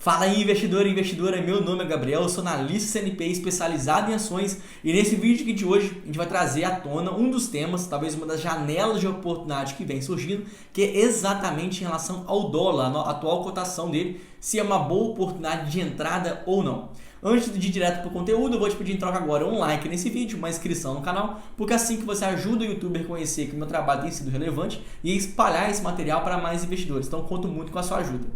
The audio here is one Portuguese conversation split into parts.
Fala aí, investidor e investidora, meu nome é Gabriel, eu sou analista CNP especializado em ações e nesse vídeo aqui de hoje a gente vai trazer à tona um dos temas, talvez uma das janelas de oportunidade que vem surgindo, que é exatamente em relação ao dólar, a atual cotação dele, se é uma boa oportunidade de entrada ou não. Antes de ir direto para o conteúdo, eu vou te pedir em troca agora um like nesse vídeo, uma inscrição no canal, porque assim que você ajuda o youtuber a conhecer que o meu trabalho tem sido relevante e espalhar esse material para mais investidores, então conto muito com a sua ajuda.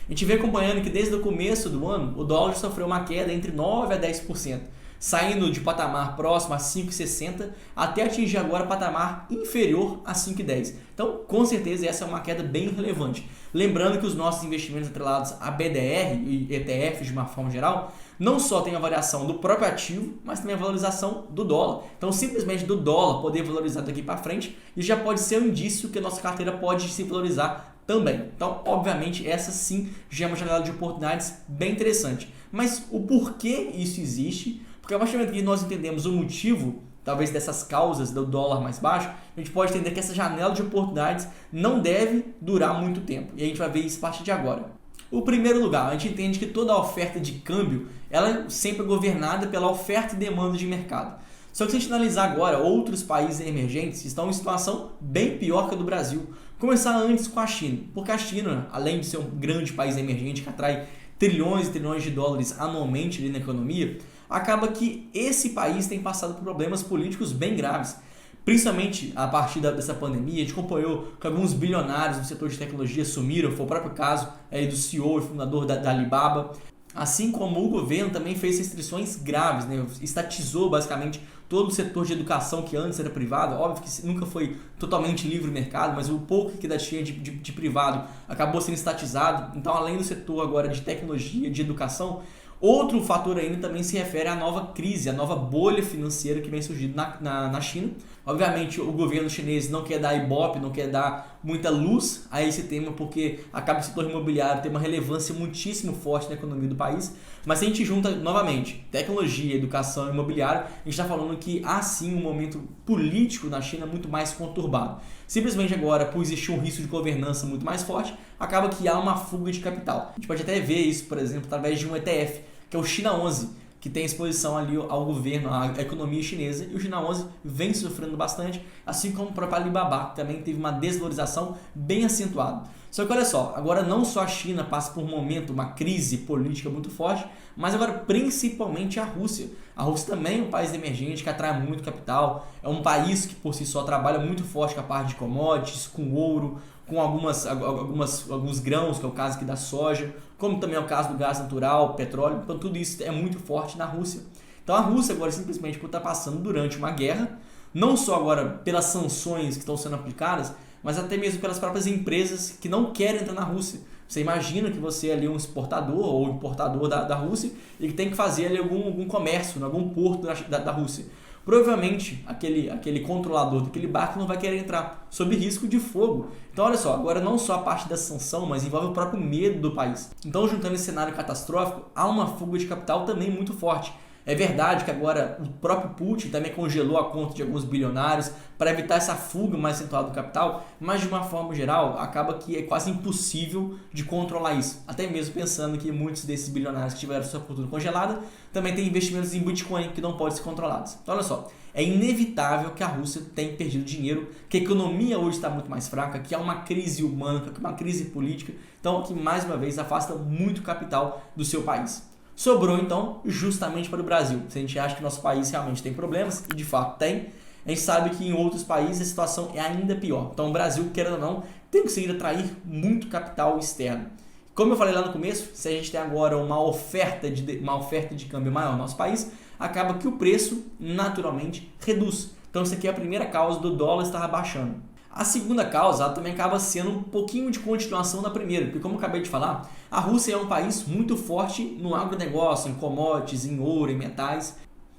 A gente vem acompanhando que desde o começo do ano o dólar sofreu uma queda entre 9% a 10%, saindo de patamar próximo a 5,60 até atingir agora patamar inferior a 5,10. Então, com certeza, essa é uma queda bem relevante. Lembrando que os nossos investimentos atrelados a BDR e ETFs de uma forma geral, não só tem a variação do próprio ativo, mas também a valorização do dólar. Então, simplesmente do dólar poder valorizar daqui para frente, isso já pode ser um indício que a nossa carteira pode se valorizar também. Então, obviamente, essa sim já é uma janela de oportunidades bem interessante. Mas o porquê isso existe? Porque a partir do momento que nós entendemos o motivo, talvez dessas causas do dólar mais baixo, a gente pode entender que essa janela de oportunidades não deve durar muito tempo. E a gente vai ver isso a partir de agora. O primeiro lugar, a gente entende que toda a oferta de câmbio ela sempre é governada pela oferta e demanda de mercado. Só que se a gente analisar agora, outros países emergentes estão em situação bem pior que a do Brasil. Começar antes com a China, porque a China, além de ser um grande país emergente que atrai trilhões e trilhões de dólares anualmente ali na economia, acaba que esse país tem passado por problemas políticos bem graves. Principalmente a partir dessa pandemia, a gente acompanhou que alguns bilionários do setor de tecnologia sumiram, foi o próprio caso aí do CEO e fundador da Alibaba. Assim como o governo também fez restrições graves, né? Estatizou basicamente todo o setor de educação que antes era privado. Óbvio que nunca foi totalmente livre mercado, mas o pouco que ainda tinha de privado acabou sendo estatizado. Então, além do setor agora de tecnologia, de educação, outro fator ainda também se refere à nova crise, à nova bolha financeira que vem surgindo na China. Obviamente, o governo chinês não quer dar ibope, não quer dar muita luz a esse tema, porque acaba o setor imobiliário ter uma relevância muitíssimo forte na economia do país. Mas se a gente junta novamente tecnologia, educação e imobiliário, a gente está falando que há sim um momento político na China muito mais conturbado. Simplesmente agora, por existir um risco de governança muito mais forte, acaba que há uma fuga de capital. A gente pode até ver isso, por exemplo, através de um ETF, que é o China 11, que tem exposição ali ao governo, à economia chinesa, e o China 11 vem sofrendo bastante, assim como o próprio Alibaba, que também teve uma desvalorização bem acentuada. Só que olha só, agora não só a China passa por um momento, uma crise política muito forte, mas agora principalmente a Rússia. A Rússia também é um país emergente que atrai muito capital, é um país que por si só trabalha muito forte com a parte de commodities, com ouro, com alguns grãos, que é o caso aqui da soja, como também é o caso do gás natural, petróleo. Então tudo isso é muito forte na Rússia. Então a Rússia agora simplesmente por estar passando durante uma guerra, não só agora pelas sanções que estão sendo aplicadas, mas até mesmo pelas próprias empresas que não querem entrar na Rússia. Você imagina que você é ali um exportador ou importador da Rússia e que tem que fazer ali algum comércio, em algum porto da Rússia. Provavelmente aquele controlador daquele barco não vai querer entrar, sob risco de fogo. Então olha só, agora não só a parte da sanção, mas envolve o próprio medo do país. Então, juntando esse cenário catastrófico, há uma fuga de capital também muito forte. É verdade que agora o próprio Putin também congelou a conta de alguns bilionários para evitar essa fuga mais acentuada do capital, mas de uma forma geral acaba que é quase impossível de controlar isso. Até mesmo pensando que muitos desses bilionários que tiveram sua fortuna congelada também têm investimentos em Bitcoin que não podem ser controlados. Então olha só, é inevitável que a Rússia tenha perdido dinheiro, que a economia hoje está muito mais fraca, que há uma crise humana, que há uma crise política, então que mais uma vez afasta muito capital do seu país. Sobrou então justamente para o Brasil. Se a gente acha que nosso país realmente tem problemas, e de fato tem, a gente sabe que em outros países a situação é ainda pior. Então o Brasil, querendo ou não, tem que conseguir atrair muito capital externo. Como eu falei lá no começo, se a gente tem agora uma oferta de câmbio maior no nosso país, acaba que o preço naturalmente reduz. Então isso aqui é a primeira causa do dólar estar baixando. A segunda causa ela também acaba sendo um pouquinho de continuação da primeira, porque como eu acabei de falar, a Rússia é um país muito forte no agronegócio, em commodities, em ouro, em metais.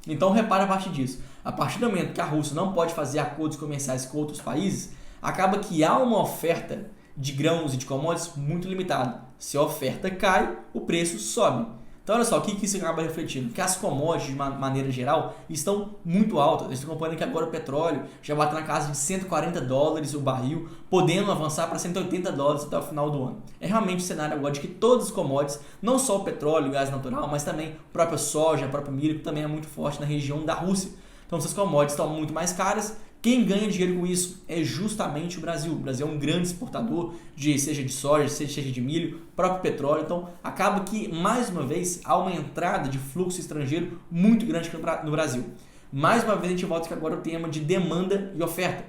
Então repara a partir disso. A partir do momento que a Rússia não pode fazer acordos comerciais com outros países, acaba que há uma oferta de grãos e de commodities muito limitada. Se a oferta cai, o preço sobe. Então, olha só, o que isso acaba refletindo? Que as commodities, de maneira geral, estão muito altas. A gente está acompanhando que agora o petróleo já bate na casa de $140 o barril, podendo avançar para $180 até o final do ano. É realmente o cenário agora de que todas as commodities, não só o petróleo, o gás natural, mas também a própria soja, a própria milho, que também é muito forte na região da Rússia. Então, essas commodities estão muito mais caras. Quem ganha dinheiro com isso é justamente o Brasil. O Brasil é um grande exportador, seja de soja, seja de milho, próprio petróleo. Então, acaba que, mais uma vez, há uma entrada de fluxo estrangeiro muito grande no Brasil. Mais uma vez, a gente volta aqui agora ao tema de demanda e oferta.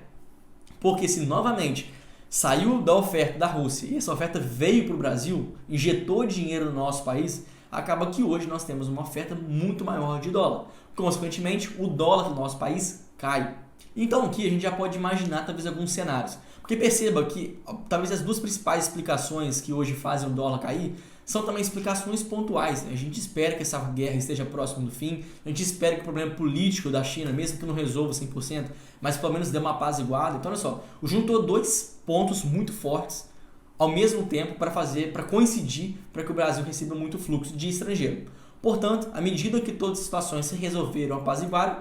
Porque se, novamente, saiu da oferta da Rússia e essa oferta veio para o Brasil, injetou dinheiro no nosso país, acaba que hoje nós temos uma oferta muito maior de dólar. Consequentemente, o dólar do nosso país cai. Então aqui a gente já pode imaginar talvez alguns cenários. Porque perceba que talvez as duas principais explicações que hoje fazem o dólar cair são também explicações pontuais. A gente espera que essa guerra esteja próximo do fim, a gente espera que o problema político da China, mesmo que não resolva 100%, mas pelo menos dê uma apaziguada. Então olha só, juntou dois pontos muito fortes ao mesmo tempo para coincidir para que o Brasil receba muito fluxo de estrangeiro. Portanto, à medida que todas as situações se resolveram apaziguarem,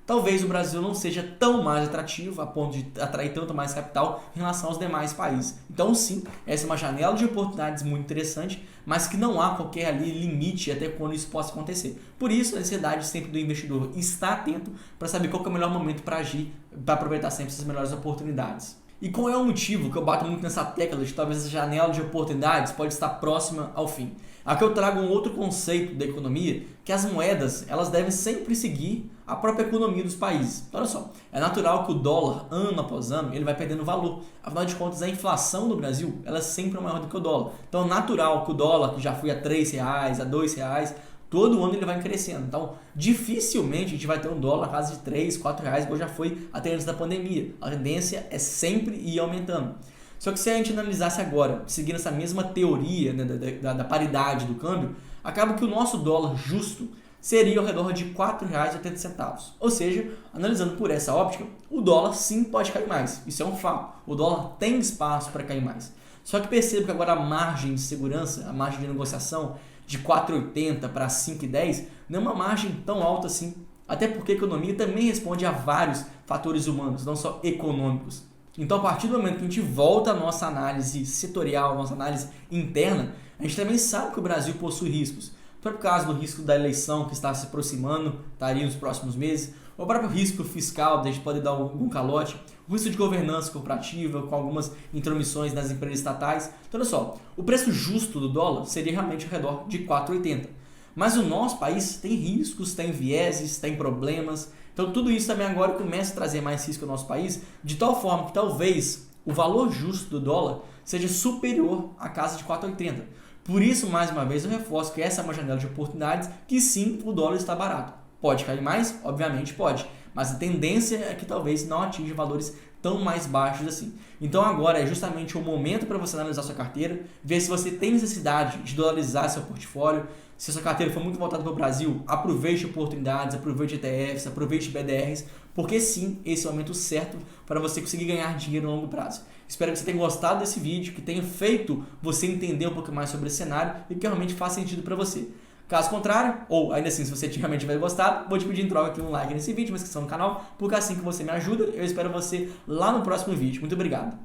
talvez o Brasil não seja tão mais atrativo a ponto de atrair tanto mais capital em relação aos demais países. Então sim, essa é uma janela de oportunidades muito interessante, mas que não há qualquer ali limite até quando isso possa acontecer. Por isso, a necessidade sempre do investidor estar atento para saber qual que é o melhor momento para agir, para aproveitar sempre essas melhores oportunidades. E qual é o motivo que eu bato muito nessa tecla de talvez essa janela de oportunidades pode estar próxima ao fim? Aqui eu trago um outro conceito da economia, que as moedas elas devem sempre seguir a própria economia dos países. Então, olha só, é natural que o dólar, ano após ano, ele vai perdendo valor. Afinal de contas, a inflação no Brasil ela é sempre maior do que o dólar. Então, é natural que o dólar, que já foi a R$3, a R$2, todo ano ele vai crescendo. Então, dificilmente a gente vai ter um dólar na casa de R$3, R$4, igual já foi até antes da pandemia. A tendência é sempre ir aumentando. Só que se a gente analisasse agora, seguindo essa mesma teoria, né, da paridade do câmbio, acaba que o nosso dólar justo seria ao redor de R$4,80. Ou seja, analisando por essa óptica, o dólar sim pode cair mais. Isso é um fato. O dólar tem espaço para cair mais. Só que perceba que agora a margem de segurança, a margem de negociação de R$4,80 para R$5,10 não é uma margem tão alta assim. Até porque a economia também responde a vários fatores humanos, não só econômicos. Então, a partir do momento que a gente volta à nossa análise setorial, nossa análise interna, a gente também sabe que o Brasil possui riscos. Por causa do risco da eleição que está se aproximando, estaria nos próximos meses, o próprio risco fiscal, a gente pode dar algum calote, o risco de governança corporativa, com algumas intromissões nas empresas estatais. Então, olha só, o preço justo do dólar seria realmente ao redor de R$4,80. Mas o nosso país tem riscos, tem vieses, tem problemas. Então tudo isso também agora começa a trazer mais risco ao nosso país, de tal forma que talvez o valor justo do dólar seja superior à casa de R$4,80. Por isso, mais uma vez, eu reforço que essa é uma janela de oportunidades que sim, o dólar está barato. Pode cair mais? Obviamente pode. Mas a tendência é que talvez não atinja valores tão mais baixos assim. Então agora é justamente o momento para você analisar sua carteira, ver se você tem necessidade de dolarizar seu portfólio. Se a sua carteira for muito voltada para o Brasil, aproveite oportunidades, aproveite ETFs, aproveite BDRs, porque sim, esse é o momento certo para você conseguir ganhar dinheiro no longo prazo. Espero que você tenha gostado desse vídeo, que tenha feito você entender um pouco mais sobre esse cenário e que realmente faça sentido para você. Caso contrário, ou ainda assim, se você realmente tiver gostado, vou te pedir em troca aqui um like nesse vídeo, uma inscrição no canal, porque assim que você me ajuda, eu espero você lá no próximo vídeo. Muito obrigado!